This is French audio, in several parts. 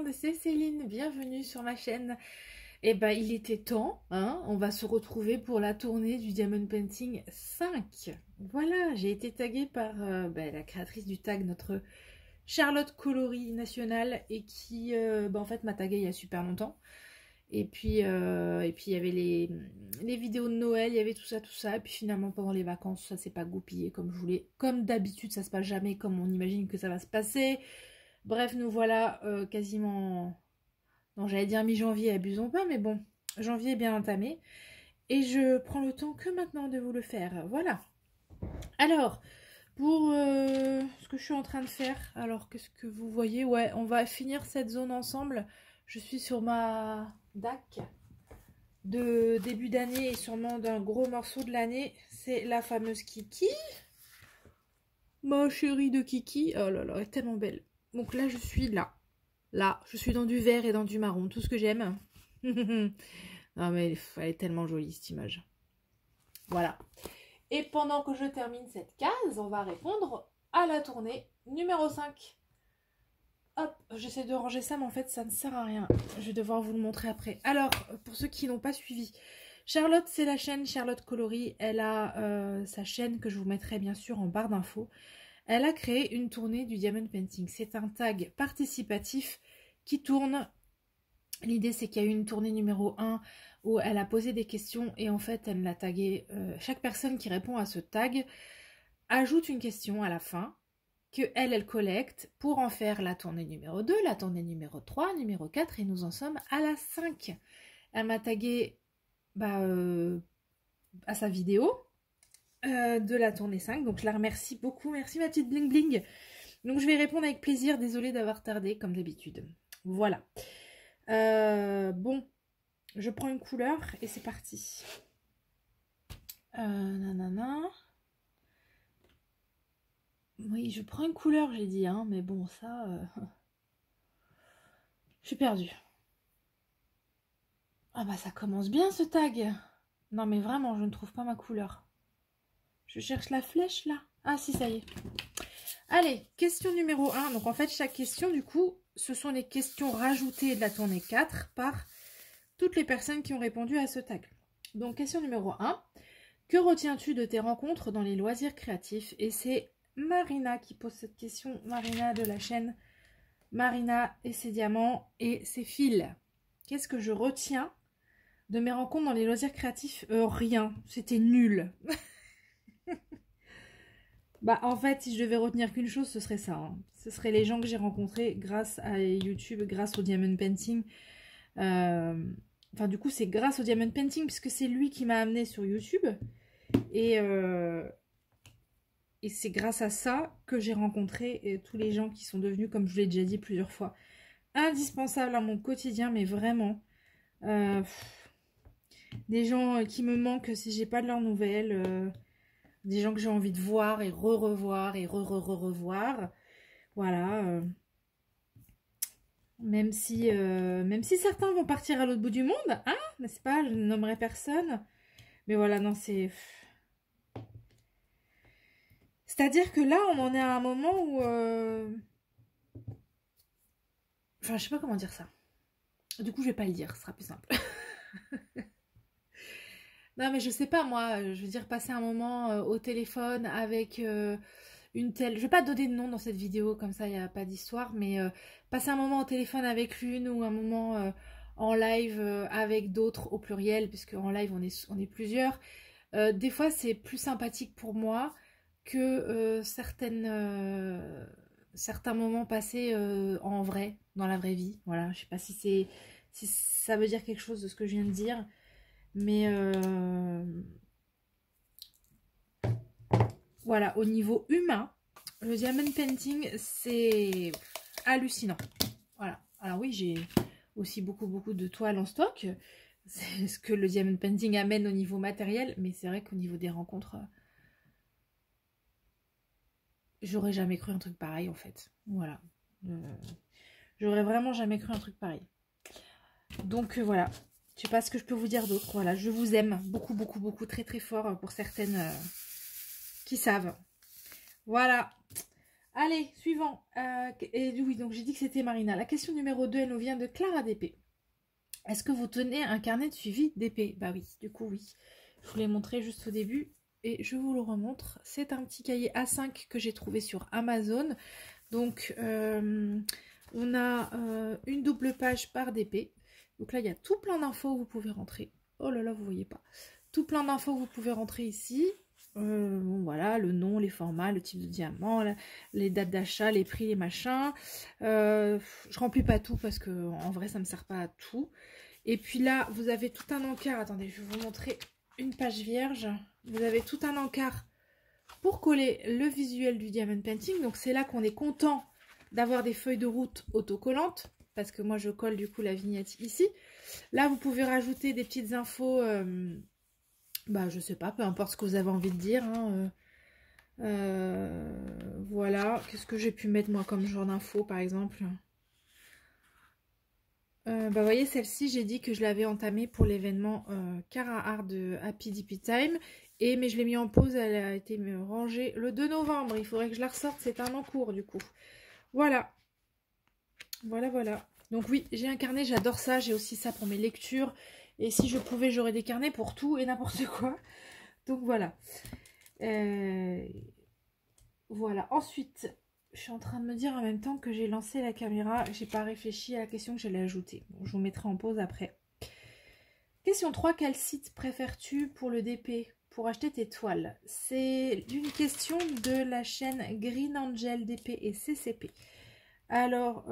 monde, c'est Céline, bienvenue sur ma chaîne. Et ben il était temps, hein, on va se retrouver pour la tournée du Diamond Painting 5. Voilà, j'ai été taguée par la créatrice du tag, notre Charlotte Coloris nationale, et qui en fait m'a taguée il y a super longtemps. Et puis il y avait les vidéos de Noël, il y avait tout ça, et puis finalement pendant les vacances, ça s'est pas goupillé comme je voulais. Comme d'habitude, ça se passe jamais comme on imagine que ça va se passer. Bref, nous voilà quasiment... Non, j'allais dire mi-janvier, abusons pas, mais bon, janvier est bien entamé. Et je prends le temps que maintenant de vous le faire. Voilà. Alors, pour ce que je suis en train de faire, alors qu'est-ce que vous voyez? Ouais, on va finir cette zone ensemble. Je suis sur ma DAC de début d'année et sûrement d'un gros morceau de l'année. C'est la fameuse Kiki. Ma chérie de Kiki. Oh là là, elle est tellement belle. Donc là, je suis là. Là, je suis dans du vert et dans du marron. Tout ce que j'aime. Non mais elle est tellement jolie cette image. Voilà. Et pendant que je termine cette case, on va répondre à la tournée numéro 5. Hop, j'essaie de ranger ça, mais en fait, ça ne sert à rien. Je vais devoir vous le montrer après. Alors, pour ceux qui n'ont pas suivi, Charlotte, c'est la chaîne Charlotte Coloris. Elle a sa chaîne que je vous mettrai bien sûr en barre d'infos. Elle a créé une tournée du Diamond Painting. C'est un tag participatif qui tourne. L'idée, c'est qu'il y a eu une tournée numéro 1 où elle a posé des questions et en fait, elle l'a tagué. Chaque personne qui répond à ce tag ajoute une question à la fin que elle collecte pour en faire la tournée numéro 2, la tournée numéro 3, numéro 4 et nous en sommes à la 5. Elle m'a tagué à sa vidéo de la tournée 5, donc je la remercie beaucoup. Merci ma petite bling bling. Donc je vais répondre avec plaisir, désolée d'avoir tardé comme d'habitude. Voilà. Bon, je prends une couleur et c'est parti. Nanana. Oui, je prends une couleur, j'ai dit, hein, mais bon, ça... je suis perdue. Ah bah ça commence bien ce tag. Non mais vraiment, je ne trouve pas ma couleur. Je cherche la flèche là. Ah si, ça y est. Allez, question numéro 1. Donc en fait, chaque question, du coup, ce sont les questions rajoutées de la tournée 4 par toutes les personnes qui ont répondu à ce tag. Donc question numéro 1. Que retiens-tu de tes rencontres dans les loisirs créatifs? Et c'est Marina qui pose cette question. Marina de la chaîne Marina et ses diamants et ses fils. Qu'est-ce que je retiens de mes rencontres dans les loisirs créatifs? Rien. C'était nul. Bah en fait, si je devais retenir qu'une chose, ce serait ça. Hein. Ce serait les gens que j'ai rencontrés grâce à YouTube, grâce au Diamond Painting. Enfin du coup, c'est grâce au Diamond Painting puisque c'est lui qui m'a amené sur YouTube. Et c'est grâce à ça que j'ai rencontré tous les gens qui sont devenus, comme je vous l'ai déjà dit plusieurs fois, indispensables à mon quotidien, mais vraiment. Des gens qui me manquent si j'ai pas de leurs nouvelles. Des gens que j'ai envie de voir et revoir et revoir. Voilà. Même si certains vont partir à l'autre bout du monde, hein, n'est-ce pas? Je ne nommerai personne. Mais voilà, non, c'est... C'est-à-dire que là, on en est à un moment où... Enfin, je sais pas comment dire ça. Du coup, je vais pas le dire, ce sera plus simple. Non, mais je sais pas, moi, je veux dire, passer un moment au téléphone avec une telle... Je vais pas donner de nom dans cette vidéo, comme ça, il n'y a pas d'histoire, mais passer un moment au téléphone avec l'une ou un moment en live avec d'autres au pluriel, puisque en live, on est plusieurs. Des fois, c'est plus sympathique pour moi que certains moments passés en vrai, dans la vraie vie. Voilà, je sais pas si ça veut dire quelque chose de ce que je viens de dire. Mais voilà, au niveau humain, le Diamond Painting, c'est hallucinant. Voilà. Alors oui, j'ai aussi beaucoup de toiles en stock. C'est ce que le Diamond Painting amène au niveau matériel. Mais c'est vrai qu'au niveau des rencontres, j'aurais jamais cru un truc pareil en fait. Voilà. J'aurais vraiment jamais cru un truc pareil. Donc voilà. Je sais pas ce que je peux vous dire d'autre. Voilà, je vous aime beaucoup, très fort pour certaines qui savent. Voilà. Allez, suivant. Et oui, donc j'ai dit que c'était Marina. La question numéro 2, elle nous vient de Clara d'épée. Est-ce que vous tenez un carnet de suivi d'épée? Bah oui, du coup oui. Je vous l'ai montré juste au début et je vous le remontre. C'est un petit cahier A5 que j'ai trouvé sur Amazon. Donc on a une double page par DP. Donc là il y a tout plein d'infos que vous pouvez rentrer. Oh là là, vous voyez pas. Tout plein d'infos que vous pouvez rentrer ici. Bon, voilà, le nom, les formats, le type de diamant, les dates d'achat, les prix, les machins. Je remplis pas tout parce que en vrai ça me sert pas à tout. Et puis là, vous avez tout un encart. Attendez, je vais vous montrer une page vierge. Vous avez tout un encart pour coller le visuel du diamond painting. Donc c'est là qu'on est content d'avoir des feuilles de route autocollantes. Parce que moi je colle du coup la vignette ici. Là vous pouvez rajouter des petites infos. Bah je sais pas, peu importe ce que vous avez envie de dire. Hein, voilà. Qu'est-ce que j'ai pu mettre moi comme genre d'infos par exemple? Bah vous voyez, celle-ci, j'ai dit que je l'avais entamée pour l'événement Cara Art de Happy Dippy Time. Mais je l'ai mis en pause, elle a été rangée le 2 novembre. Il faudrait que je la ressorte, c'est un en cours du coup. Voilà. Voilà, voilà. Donc oui, j'ai un carnet, j'adore ça. J'ai aussi ça pour mes lectures. Et si je pouvais, j'aurais des carnets pour tout et n'importe quoi. Donc voilà. Voilà. Ensuite... Je suis en train de me dire en même temps que j'ai lancé la caméra, j'ai pas réfléchi à la question que j'allais ajouter. Bon, je vous mettrai en pause après. Question 3, quel site préfères-tu pour le DP, pour acheter tes toiles? C'est une question de la chaîne Green Angel DP et CCP. Alors,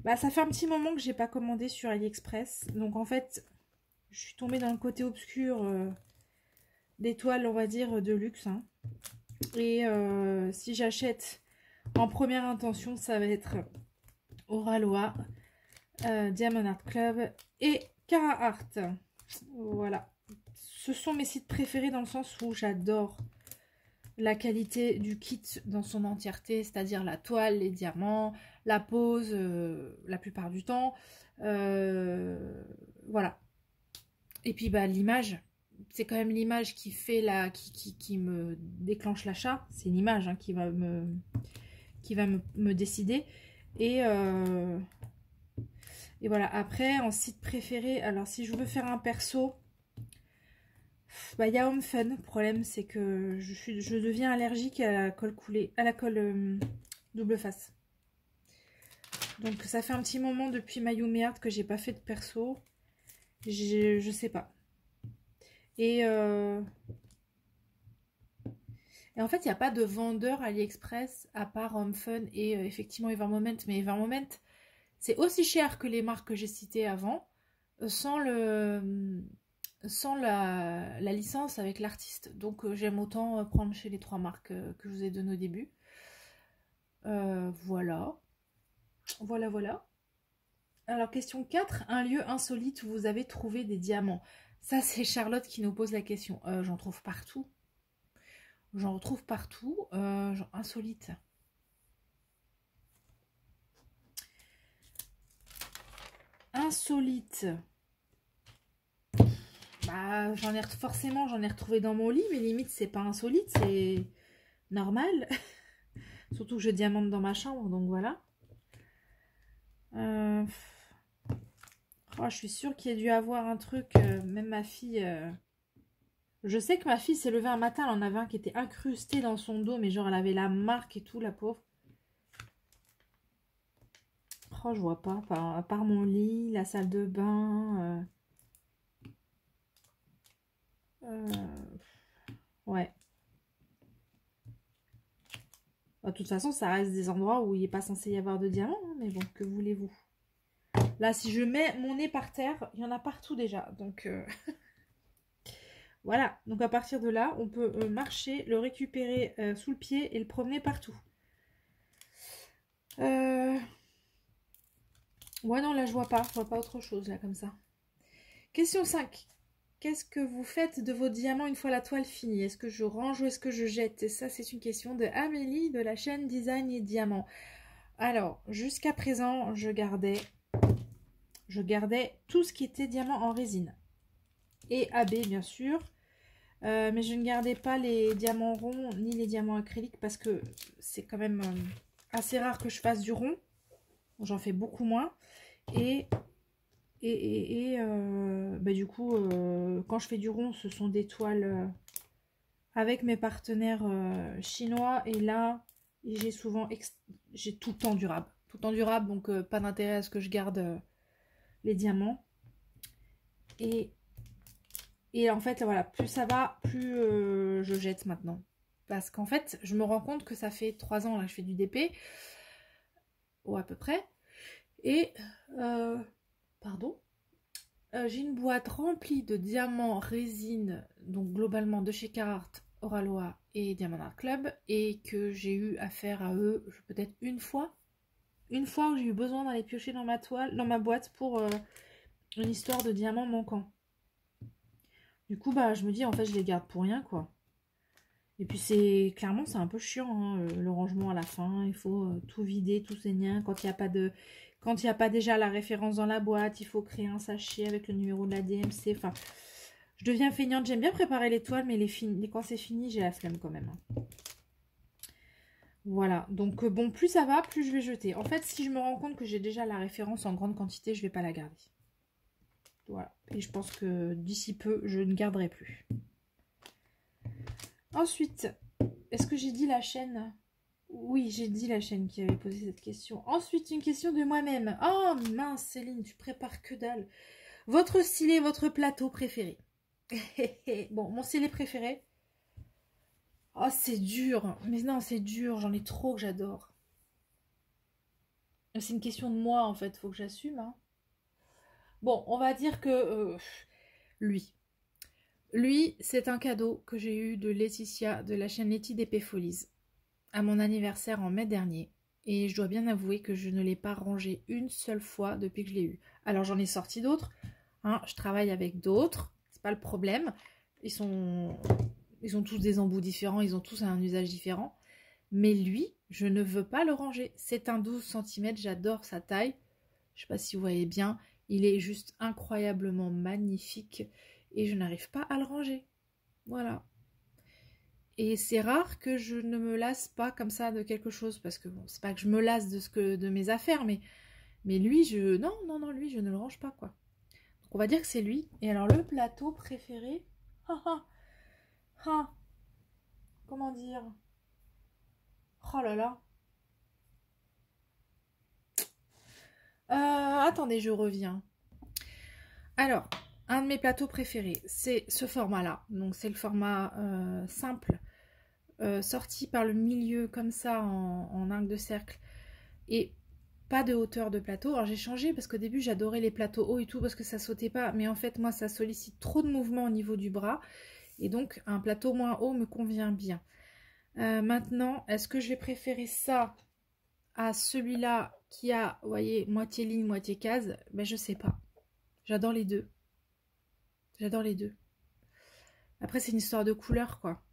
bah, ça fait un petit moment que j'ai pas commandé sur AliExpress. Donc en fait, je suis tombée dans le côté obscur des toiles, on va dire, de luxe. Hein. Et si j'achète en première intention, ça va être Oraloa, Diamond Art Club et Cara Art. Voilà. Ce sont mes sites préférés dans le sens où j'adore la qualité du kit dans son entièreté, c'est-à-dire la toile, les diamants, la pose, la plupart du temps. Voilà. Et puis bah, l'image. C'est quand même l'image qui fait qui me déclenche l'achat. C'est une image hein, qui va me décider. Et voilà. Après, en site préféré, alors si je veux faire un perso, bah, y a Home Fun. Le problème, c'est que je deviens allergique à la colle coulée, à la colle double face. Donc ça fait un petit moment depuis Mayumi Art que j'ai pas fait de perso. Je sais pas. Et en fait, il n'y a pas de vendeur AliExpress à part Home Fun et effectivement Evermoment. Mais Evermoment, c'est aussi cher que les marques que j'ai citées avant, sans la licence avec l'artiste. Donc j'aime autant prendre chez les trois marques que je vous ai données au début. Voilà. Voilà, voilà. Alors, question 4. Un lieu insolite où vous avez trouvé des diamants. Ça, c'est Charlotte qui nous pose la question. J'en trouve partout. J'en retrouve partout. Genre insolite. Insolite. Bah, forcément, j'en ai retrouvé dans mon lit, mais limite, c'est pas insolite, c'est normal. Surtout que je diamante dans ma chambre, donc voilà. Oh, je suis sûre qu'il y a dû avoir un truc, même ma fille... Je sais que ma fille s'est levée un matin, elle en avait un qui était incrusté dans son dos, mais genre elle avait la marque et tout, la pauvre. Oh, je vois pas, à part mon lit, la salle de bain... ouais. De toute façon, ça reste des endroits où il n'est pas censé y avoir de diamants, hein, mais bon, que voulez-vous? Là, si je mets mon nez par terre, il y en a partout déjà, donc... Voilà, donc à partir de là, on peut marcher, le récupérer sous le pied et le promener partout. Ouais, non, là, je vois pas autre chose, là, comme ça. Question 5. Qu'est-ce que vous faites de vos diamants une fois la toile finie? Est-ce que je range ou est-ce que je jette? Et ça, c'est une question de Amélie de la chaîne Design et Diamants. Alors, jusqu'à présent, je gardais tout ce qui était diamant en résine. Et AB, bien sûr. Mais je ne gardais pas les diamants ronds ni les diamants acryliques parce que c'est quand même assez rare que je fasse du rond. J'en fais beaucoup moins. Et bah, du coup, quand je fais du rond, ce sont des toiles avec mes partenaires chinois. Et là, j'ai souvent, j'ai tout le temps durable. Tout le temps durable, donc pas d'intérêt à ce que je garde les diamants. Et en fait, voilà, plus ça va, plus je jette maintenant. Parce qu'en fait, je me rends compte que ça fait 3 ans là que je fais du DP. Ou à peu près. Et, pardon, j'ai une boîte remplie de diamants résine, donc globalement de chez Carhartt, Oraloa et Diamond Art Club. Et que j'ai eu affaire à eux peut-être une fois. Une fois où j'ai eu besoin d'aller piocher dans ma toile, dans ma boîte pour une histoire de diamants manquants. Du coup, bah, je me dis, en fait, je les garde pour rien, quoi. Et puis, clairement, c'est un peu chiant, hein, le rangement à la fin. Il faut tout vider, tout saigner. Quand il n'y a pas de... Quand il n'y a pas déjà la référence dans la boîte, il faut créer un sachet avec le numéro de la DMC. Enfin, je deviens feignante. J'aime bien préparer les toiles, mais quand c'est fini, j'ai la flemme quand même. Voilà. Donc, bon, plus ça va, plus je vais jeter. En fait, si je me rends compte que j'ai déjà la référence en grande quantité, je ne vais pas la garder. Voilà. Et je pense que d'ici peu, je ne garderai plus. Ensuite, est-ce que j'ai dit la chaîne? Oui, j'ai dit la chaîne qui avait posé cette question. Ensuite, une question de moi-même. Oh mince, Céline, tu prépares que dalle. Votre stylet, votre plateau préféré? Bon, mon stylet préféré. Oh, c'est dur. Mais non, c'est dur. J'en ai trop que j'adore. C'est une question de moi, en fait. Faut que j'assume. Hein. Bon, on va dire que... lui. Lui, c'est un cadeau que j'ai eu de Laetitia, de la chaîne Letty d'Épée Folies, à mon anniversaire en mai dernier. Et je dois bien avouer que je ne l'ai pas rangé une seule fois depuis que je l'ai eu. Alors, j'en ai sorti d'autres. Hein, je travaille avec d'autres. C'est pas le problème. Ils ont tous des embouts différents. Ils ont tous un usage différent. Mais lui, je ne veux pas le ranger. C'est un 12 cm. J'adore sa taille. Je sais pas si vous voyez bien. Il est juste incroyablement magnifique. Et je n'arrive pas à le ranger. Voilà. Et c'est rare que je ne me lasse pas comme ça de quelque chose. Parce que bon, c'est pas que je me lasse de mes affaires. Mais lui, non, lui, je ne le range pas, quoi. Donc on va dire que c'est lui. Et alors, le plateau préféré... Comment dire? Oh là là. Attendez, je reviens. Alors, un de mes plateaux préférés, c'est ce format-là. Donc, c'est le format simple, sorti par le milieu comme ça, en arc de cercle. Et pas de hauteur de plateau. Alors, j'ai changé parce qu'au début, j'adorais les plateaux hauts et tout parce que ça sautait pas. Mais en fait, moi, ça sollicite trop de mouvement au niveau du bras. Et donc, un plateau moins haut me convient bien. Maintenant, est-ce que je vais préférer ça à celui-là qui a, vous voyez, moitié ligne, moitié case? Ben, je sais pas. J'adore les deux. J'adore les deux. Après, c'est une histoire de couleur, quoi.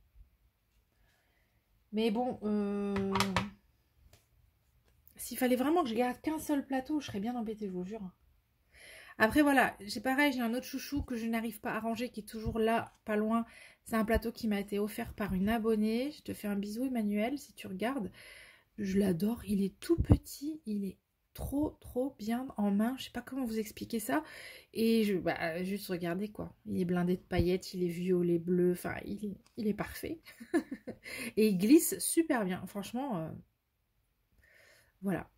Mais bon, s'il fallait vraiment que je garde qu'un seul plateau, je serais bien embêtée, je vous jure. Après, voilà, j'ai pareil, j'ai un autre chouchou que je n'arrive pas à ranger, qui est toujours là, pas loin. C'est un plateau qui m'a été offert par une abonnée. Je te fais un bisou, Emmanuel, si tu regardes. Je l'adore, il est tout petit, il est trop bien en main, je sais pas comment vous expliquer ça. Et juste regardez, quoi, il est blindé de paillettes, il est violet, bleu, enfin il est parfait. Et il glisse super bien, franchement, voilà.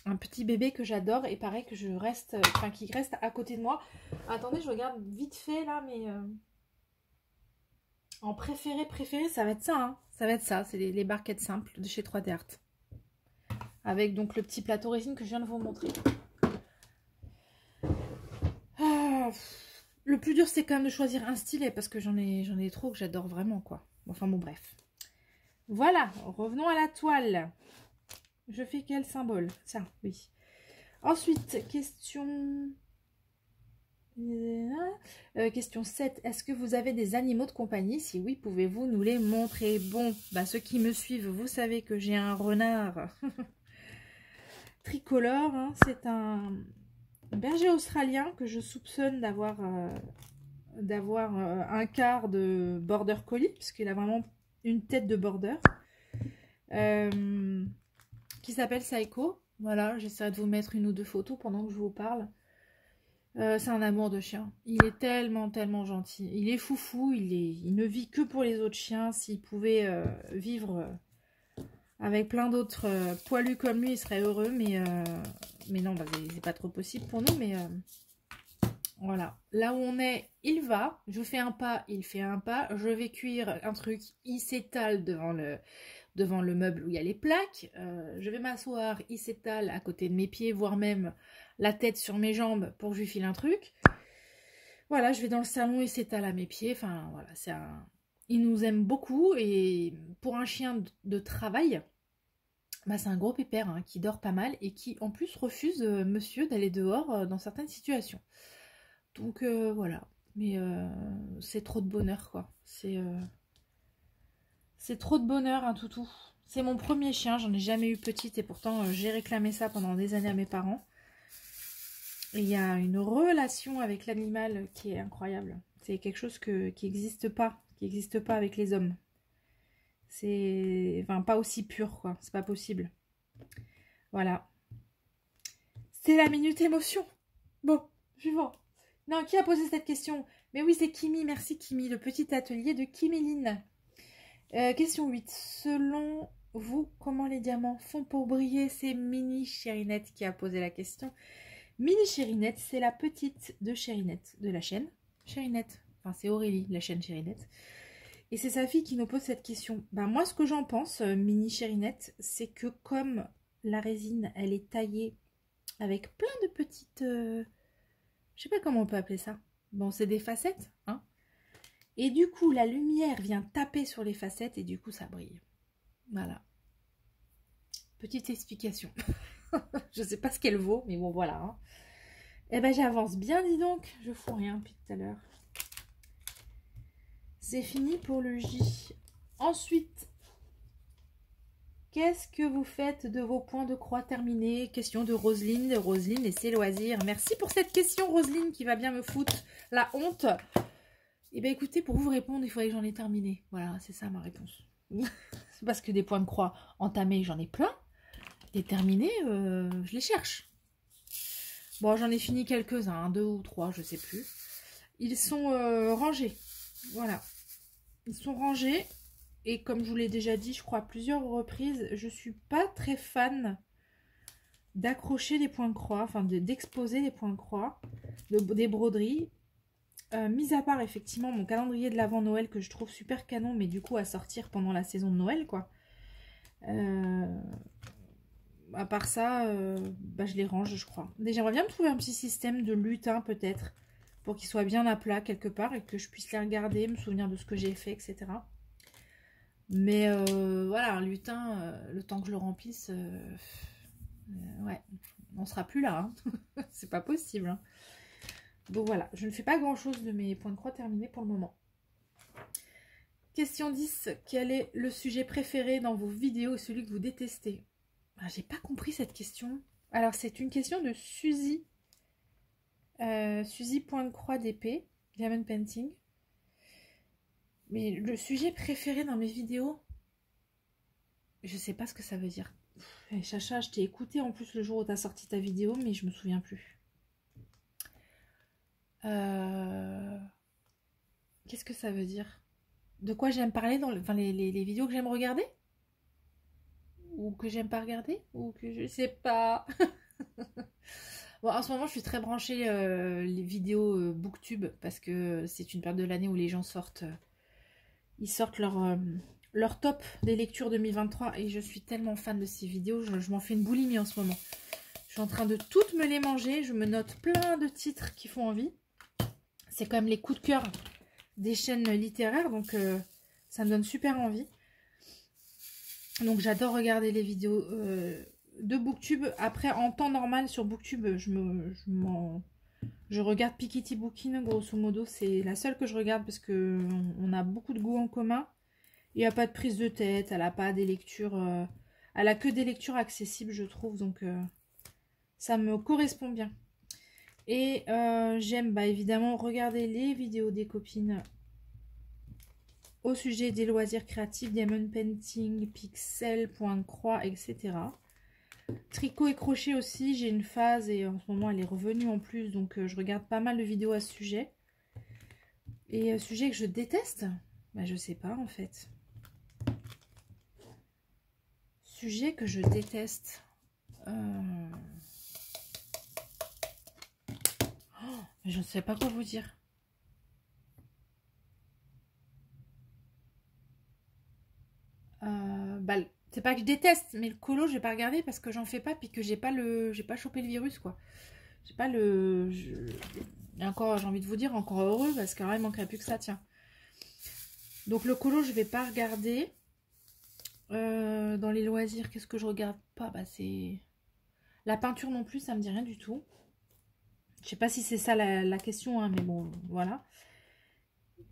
Un petit bébé que j'adore et pareil que qui reste à côté de moi. Attendez, je regarde vite fait là, mais en préféré, ça va être ça, hein. Ça va être ça, c'est les barquettes simples de chez 3D Art. Avec donc le petit plateau résine que je viens de vous montrer. Le plus dur, c'est quand même de choisir un stylet parce que j'en ai trop que j'adore vraiment, quoi. Enfin bon, bref. Voilà, revenons à la toile. Je fais quel symbole? Ça, oui. Ensuite, question... question 7. Est-ce que vous avez des animaux de compagnie? Si oui, pouvez-vous nous les montrer? Bon, bah, ceux qui me suivent, vous savez que j'ai un renard tricolore. Hein. C'est un berger australien que je soupçonne d'avoir d'avoir un quart de border collie, parce qu'il a vraiment une tête de border, qui s'appelle Psycho. Voilà, j'essaierai de vous mettre une ou deux photos pendant que je vous parle. C'est un amour de chien. Il est tellement, tellement gentil. Il est foufou, il ne vit que pour les autres chiens. S'il pouvait vivre avec plein d'autres poilus comme lui, il serait heureux. Mais non, bah, c'est pas trop possible pour nous. Mais voilà. Là où on est, il va. Je fais un pas, il fait un pas. Je vais cuire un truc, il s'étale devant le meuble où il y a les plaques. Je vais m'asseoir, il s'étale à côté de mes pieds, voire même la tête sur mes jambes pour que je lui file un truc. Voilà, je vais dans le salon, il s'étale à mes pieds. Enfin, voilà, il nous aime beaucoup. Et pour un chien de travail, bah, c'est un gros pépère hein, qui dort pas mal et qui, en plus, refuse monsieur d'aller dehors dans certaines situations. Donc, voilà. Mais c'est trop de bonheur, quoi. C'est trop de bonheur, un toutou. C'est mon premier chien, j'en ai jamais eu petite et pourtant j'ai réclamé ça pendant des années à mes parents. Et il y a une relation avec l'animal qui est incroyable. C'est quelque chose qui n'existe pas, avec les hommes. C'est, enfin, pas aussi pur, quoi. C'est pas possible. Voilà. C'est la minute émotion. Bon, suivant. Non, qui a posé cette question? Mais oui, c'est Kimi. Merci Kimi, le petit atelier de Kimiline. Question 8. Selon vous, comment les diamants font pour briller? C'est Mini Chérinette qui a posé la question. Mini Chérinette, c'est la petite de Chérinette, de la chaîne Chérinette. Enfin, c'est Aurélie, la chaîne Chérinette. Et c'est sa fille qui nous pose cette question. Ben, moi, ce que j'en pense, Mini Chérinette, c'est que comme la résine, elle est taillée avec plein de petites... je sais pas comment on peut appeler ça. Bon, c'est des facettes, hein. Et du coup, la lumière vient taper sur les facettes et du coup, ça brille. Voilà. Petite explication. Je sais pas ce qu'elle vaut, mais bon, voilà. Hein. Eh ben, j'avance bien, dis donc. Je fous rien depuis tout à l'heure. C'est fini pour le J. Ensuite, qu'est-ce que vous faites de vos points de croix terminés? Question de Roselyne. Roselyne et ses loisirs. Merci pour cette question, Roselyne, qui va bien me foutre la honte. Eh bien, écoutez, pour vous répondre, il faudrait que j'en ai terminé. Voilà, c'est ça ma réponse. C'est parce que des points de croix entamés, j'en ai plein. Et terminés, je les cherche. Bon, j'en ai fini quelques-uns, hein, 2 ou 3, je sais plus. Ils sont rangés. Voilà. Ils sont rangés. Et comme je vous l'ai déjà dit, je crois, à plusieurs reprises, je suis pas très fan d'accrocher les points de croix, enfin d'exposer les points de croix, des broderies. Mis à part effectivement mon calendrier de l'avant Noël que je trouve super canon, mais du coup à sortir pendant la saison de Noël, quoi. À part ça, bah, je les range, je crois. J'aimerais bien me trouver un petit système de lutin peut-être, pour qu'il soit bien à plat quelque part et que je puisse les regarder, me souvenir de ce que j'ai fait, etc. Mais voilà, un lutin, le temps que je le remplisse, ouais, on sera plus là. Hein. C'est pas possible. Hein. Donc voilà, je ne fais pas grand chose de mes points de croix terminés pour le moment. Question 10. Quel est le sujet préféré dans vos vidéos et celui que vous détestez? Ah, j'ai pas compris cette question. Alors c'est une question de Suzy. Suzy point de croix d'épée, Diamond Painting. Mais le sujet préféré dans mes vidéos, je sais pas ce que ça veut dire. Chacha, je t'ai écouté en plus le jour où tu as sorti ta vidéo, mais je me souviens plus. Qu'est-ce que ça veut dire? De quoi j'aime parler dans les vidéos que j'aime regarder? Ou que j'aime pas regarder? Ou que je sais pas. Bon, en ce moment, je suis très branchée les vidéos Booktube parce que c'est une période de l'année où les gens sortent. Ils sortent leur top des lectures 2023 et je suis tellement fan de ces vidéos. Je m'en fais une boulimie en ce moment. Je suis en train de toutes me les manger. Je me note plein de titres qui font envie. C'est quand même les coups de cœur des chaînes littéraires, donc ça me donne super envie. Donc j'adore regarder les vidéos de Booktube. Après, en temps normal sur Booktube, je regarde Piketty Bookin, grosso modo. C'est la seule que je regarde parce que on a beaucoup de goûts en commun. Il n'y a pas de prise de tête, elle n'a pas des lectures... elle a que des lectures accessibles, je trouve, donc ça me correspond bien. Et j'aime évidemment regarder les vidéos des copines au sujet des loisirs créatifs, diamond painting, pixel, point de croix, etc. Tricot et crochet aussi, j'ai une phase et en ce moment elle est revenue en plus, donc je regarde pas mal de vidéos à ce sujet. Et sujet que je déteste, je sais pas en fait. Sujet que je déteste. Je ne sais pas quoi vous dire. C'est pas que je déteste, mais le colo, je vais pas regarder parce que j'en fais pas, puis que j'ai pas chopé le virus, quoi. J'ai pas le... Et encore, j'ai envie de vous dire, encore heureux, parce qu'il manquerait plus que ça, tiens. Donc le colo, je vais pas regarder. Dans les loisirs, qu'est-ce que je regarde pas? C'est... La peinture non plus, ça me dit rien du tout. Je sais pas si c'est ça la question, hein, mais bon, voilà.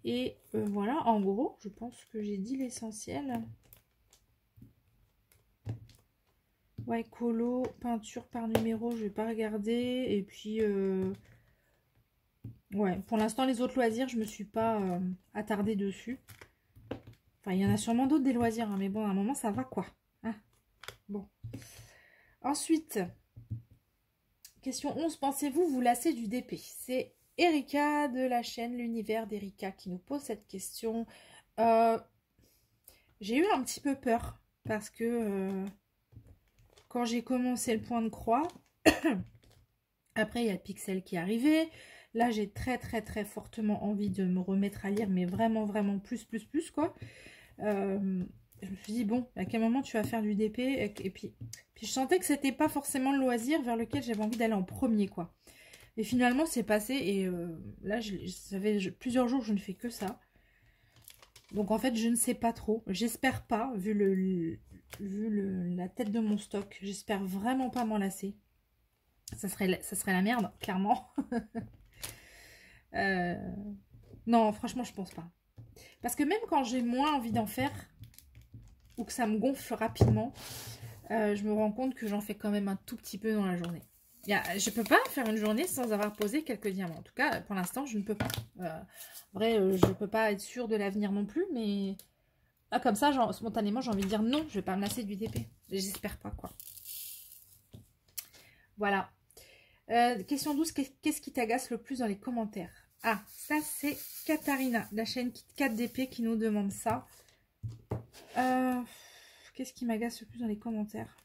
Et voilà, en gros, je pense que j'ai dit l'essentiel. Ouais, colo, peinture par numéro, je vais pas regarder. Et puis, ouais, pour l'instant, les autres loisirs, je me suis pas attardée dessus. Enfin, il y en a sûrement d'autres des loisirs, hein, mais bon, à un moment, ça va quoi. Hein, bon. Ensuite, question 11, pensez-vous vous lasser du DP? C'est Erika de la chaîne L'Univers d'Erika qui nous pose cette question. J'ai eu un petit peu peur parce que quand j'ai commencé le point de croix, après il y a le pixel qui est arrivé. Là, j'ai très fortement envie de me remettre à lire, mais vraiment plus quoi. Je me suis dit, bon, à quel moment tu vas faire du DP? Et puis je sentais que c'était pas forcément le loisir vers lequel j'avais envie d'aller en premier, quoi. Et finalement, c'est passé. Et là, ça fait plusieurs jours que je ne fais que ça. Donc, en fait, je ne sais pas trop. J'espère pas, vu la tête de mon stock. J'espère vraiment pas m'en lasser. Ça serait la merde, clairement. Non, franchement, je pense pas. Parce que même quand j'ai moins envie d'en faire, ou que ça me gonfle rapidement, je me rends compte que j'en fais quand même un tout petit peu dans la journée. Je peux pas faire une journée sans avoir posé quelques diamants. En tout cas, pour l'instant, je ne peux pas. En vrai, je peux pas être sûre de l'avenir non plus, mais là, comme ça, spontanément, j'ai envie de dire non, je vais pas me lasser du DP. J'espère pas, quoi. Voilà. Question 12, qu'est-ce qui t'agace le plus dans les commentaires? Ah, ça c'est Katharina, la chaîne KitKatDP qui nous demande ça. Qu'est-ce qui m'agace le plus dans les commentaires?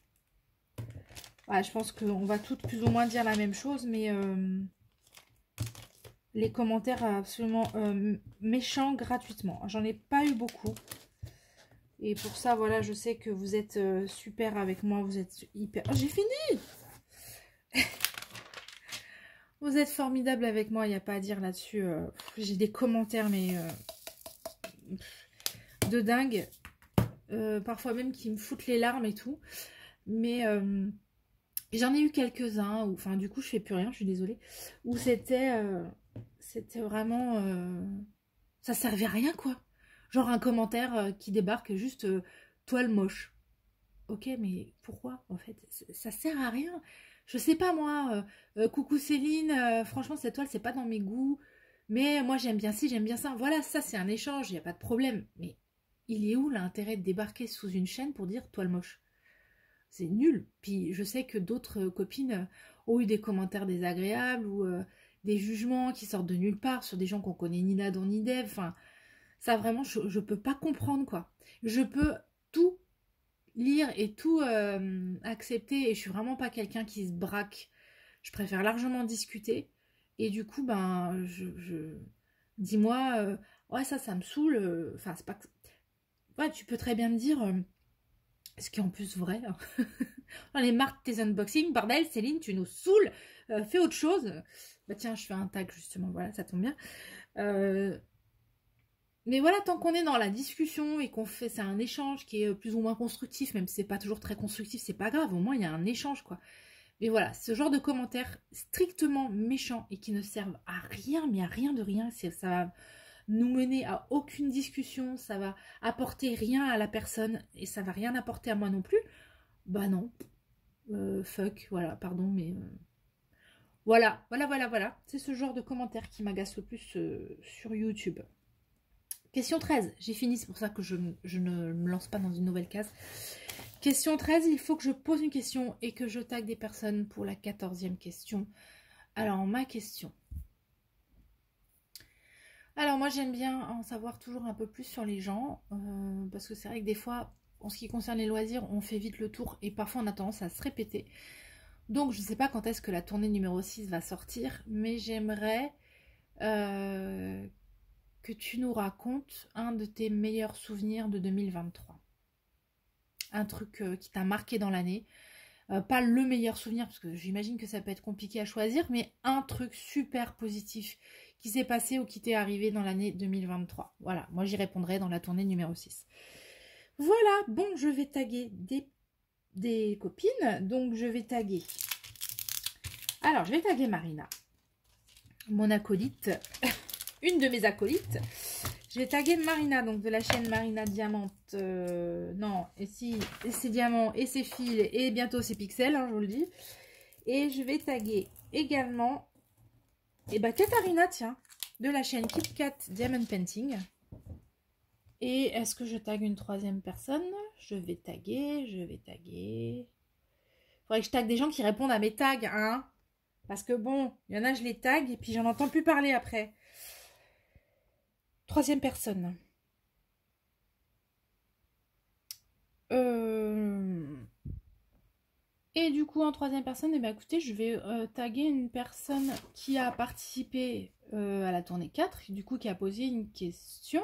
Je pense qu'on va toutes plus ou moins dire la même chose, mais les commentaires absolument méchants gratuitement. J'en ai pas eu beaucoup. Et pour ça, voilà, je sais que vous êtes super avec moi, vous êtes hyper... Oh, j'ai fini. Vous êtes formidable avec moi, il n'y a pas à dire là-dessus. J'ai des commentaires, mais de dingue. Parfois même qui me foutent les larmes et tout. Mais j'en ai eu quelques-uns, où, enfin du coup je fais plus rien, je suis désolée. Où c'était vraiment... ça servait à rien quoi. Genre un commentaire qui débarque juste toile moche. Ok, mais pourquoi en fait? Ça sert à rien. Je sais pas moi, coucou Céline, franchement cette toile c'est pas dans mes goûts, mais moi j'aime bien ci, j'aime bien ça. Voilà, ça c'est un échange, il n'y a pas de problème. Mais il est où l'intérêt de débarquer sous une chaîne pour dire toile moche? C'est nul. Puis je sais que d'autres copines ont eu des commentaires désagréables ou des jugements qui sortent de nulle part sur des gens qu'on connaît ni d'Adam ni d'Ève. Enfin, ça vraiment, je peux pas comprendre quoi. Je peux tout lire et tout accepter et je suis vraiment pas quelqu'un qui se braque. Je préfère largement discuter et du coup dis-moi ouais ça me saoule, enfin c'est pas que... ouais tu peux très bien me dire ce qui est en plus vrai hein. On est marre de tes unboxings, bordel Céline tu nous saoules, fais autre chose. Bah tiens je fais un tag justement, voilà ça tombe bien. Mais voilà, tant qu'on est dans la discussion et qu'on fait, c'est un échange qui est plus ou moins constructif, même si c'est pas toujours très constructif, c'est pas grave, au moins il y a un échange quoi. Mais voilà, ce genre de commentaires strictement méchants et qui ne servent à rien, mais à rien de rien, ça va nous mener à aucune discussion, ça va apporter rien à la personne et ça va rien apporter à moi non plus, bah non, fuck, voilà, pardon, mais Voilà, voilà. C'est ce genre de commentaire qui m'agace le plus sur YouTube. Question 13. J'ai fini, c'est pour ça que je ne me lance pas dans une nouvelle case. Question 13. Il faut que je pose une question et que je tague des personnes pour la 14e question. Alors, ma question. Alors, moi, j'aime bien en savoir toujours un peu plus sur les gens. Parce que c'est vrai que des fois, en ce qui concerne les loisirs, on fait vite le tour et parfois on a tendance à se répéter. Donc, je ne sais pas quand est-ce que la tournée numéro 6 va sortir, mais j'aimerais que tu nous racontes un de tes meilleurs souvenirs de 2023. Un truc qui t'a marqué dans l'année. Pas le meilleur souvenir, parce que j'imagine que ça peut être compliqué à choisir, mais un truc super positif qui s'est passé ou qui t'est arrivé dans l'année 2023. Voilà, moi j'y répondrai dans la tournée numéro 6. Voilà, bon, je vais taguer des copines. Donc, je vais taguer... Alors, je vais taguer Marina, mon acolyte, une de mes acolytes. Je vais taguer Marina, donc de la chaîne Marina Diamante. Non, et si, et ses diamants, et ses fils, et bientôt ses pixels, hein, je vous le dis. Et je vais taguer également, et bah, Katharina, tiens, de la chaîne KitKat Diamond Painting. Et est-ce que je tague une troisième personne? Je vais taguer. Faudrait que je tague des gens qui répondent à mes tags, hein. Parce que bon, il y en a, je les tag, et puis j'en entends plus parler après. Troisième personne. Et du coup, en troisième personne, eh ben, écoutez, je vais taguer une personne qui a participé à la tournée 4, du coup, qui a posé une question.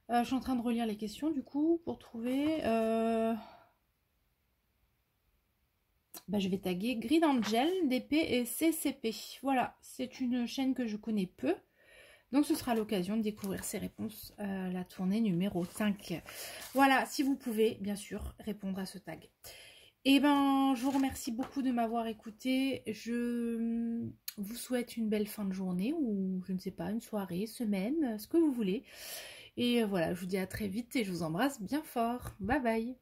Je suis en train de relire les questions, du coup, pour trouver... Bah, je vais taguer Grid Angel, DP et CCP. Voilà, c'est une chaîne que je connais peu. Donc, ce sera l'occasion de découvrir ces réponses à la tournée numéro 5. Voilà, si vous pouvez, bien sûr, répondre à ce tag. Et ben, je vous remercie beaucoup de m'avoir écouté. Je vous souhaite une belle fin de journée ou, je ne sais pas, une soirée, semaine, ce que vous voulez. Et voilà, je vous dis à très vite et je vous embrasse bien fort. Bye bye.